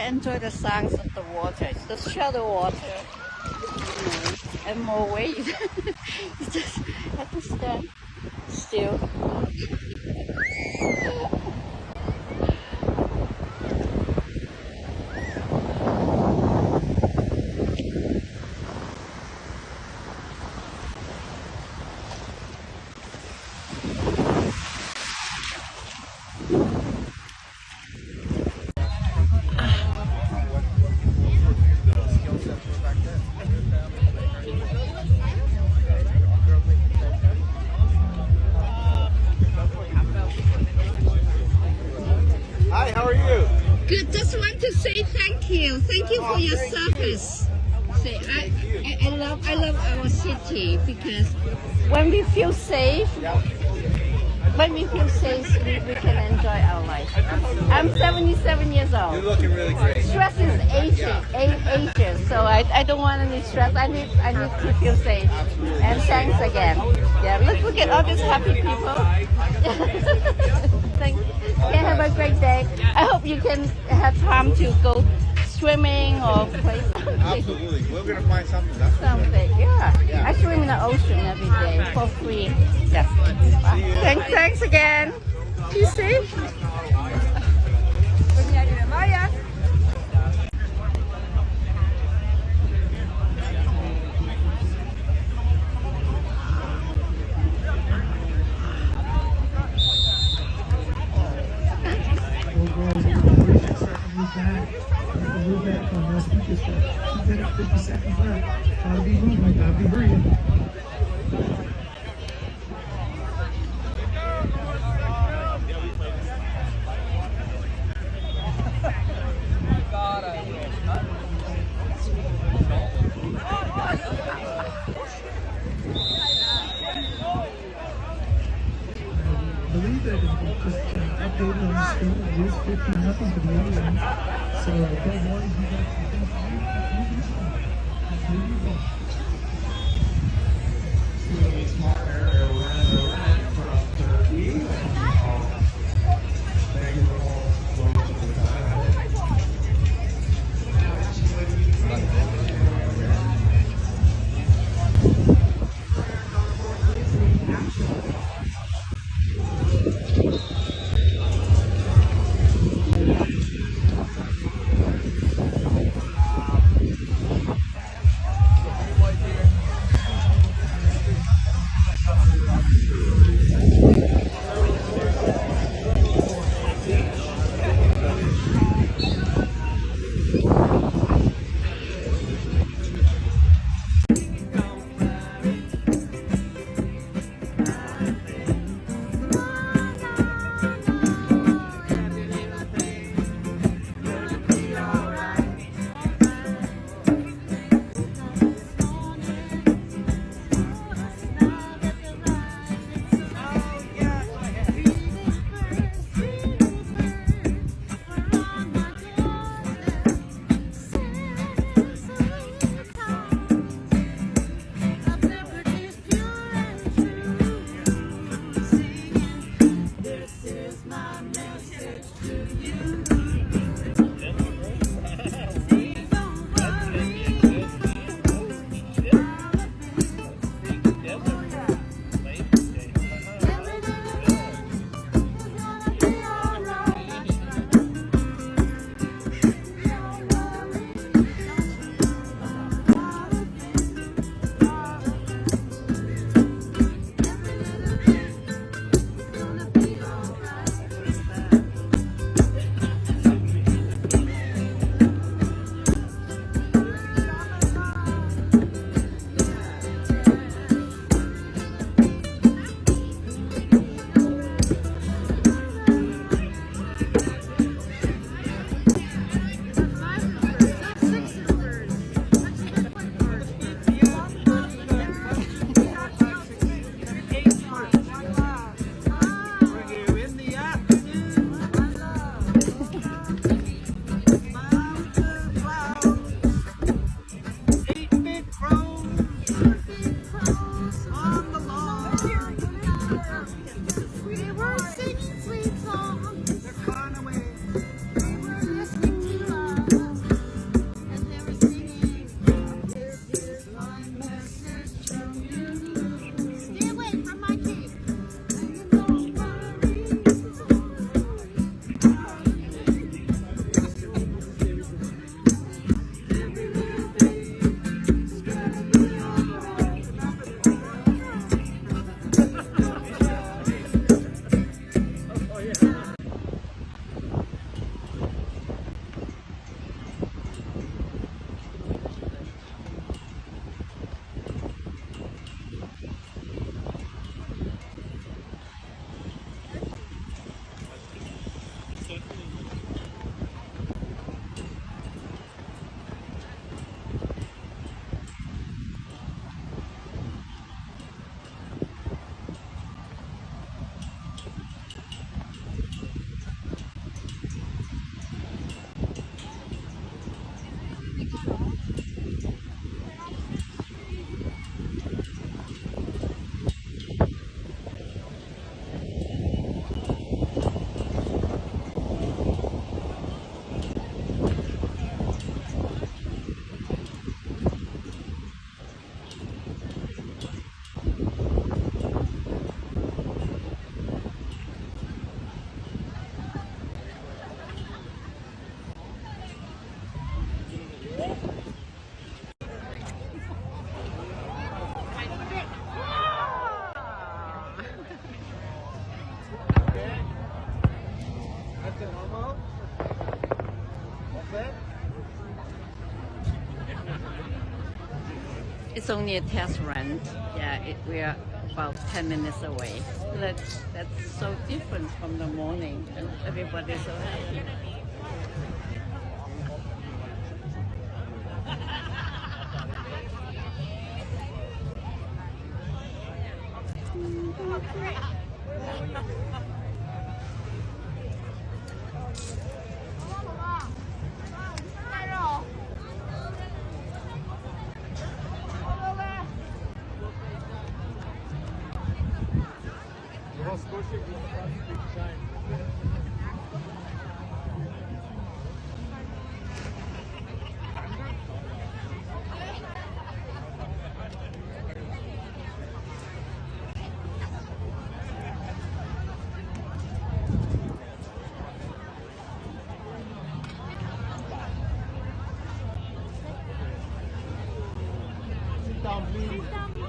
enjoy the sounds of the water. It's the shallow water, and more waves. You just have to stand still. Hi, how are you? Good. Just want to say thank you. Thank you for your service. Say, I love our city because when we feel safe, we can enjoy our life. I'm 77 years You're old. looking really great. Stress is ages, so I don't want any stress. I need to feel safe. And thanks again. Yeah, let's look at all these happy people. Thanks. Okay, have a great day. I hope you can have time to go swimming or play something. Absolutely. We're going to find something. That's for sure. Something, yeah. I swim in the ocean every day for free. Yes. Thanks again. You safe? Move back on that speaker stuff. Keep that at 50 seconds left. Gotta be moving, gotta be hurrying. I believe that it's just updated on the screen. It is 15-0 to the Indians. So don't worry, you got some things to do. Just move your ball. It's only a test run. Yeah, we are about 10 minutes away. That's so different from the morning, and everybody's so happy. Sit down, please.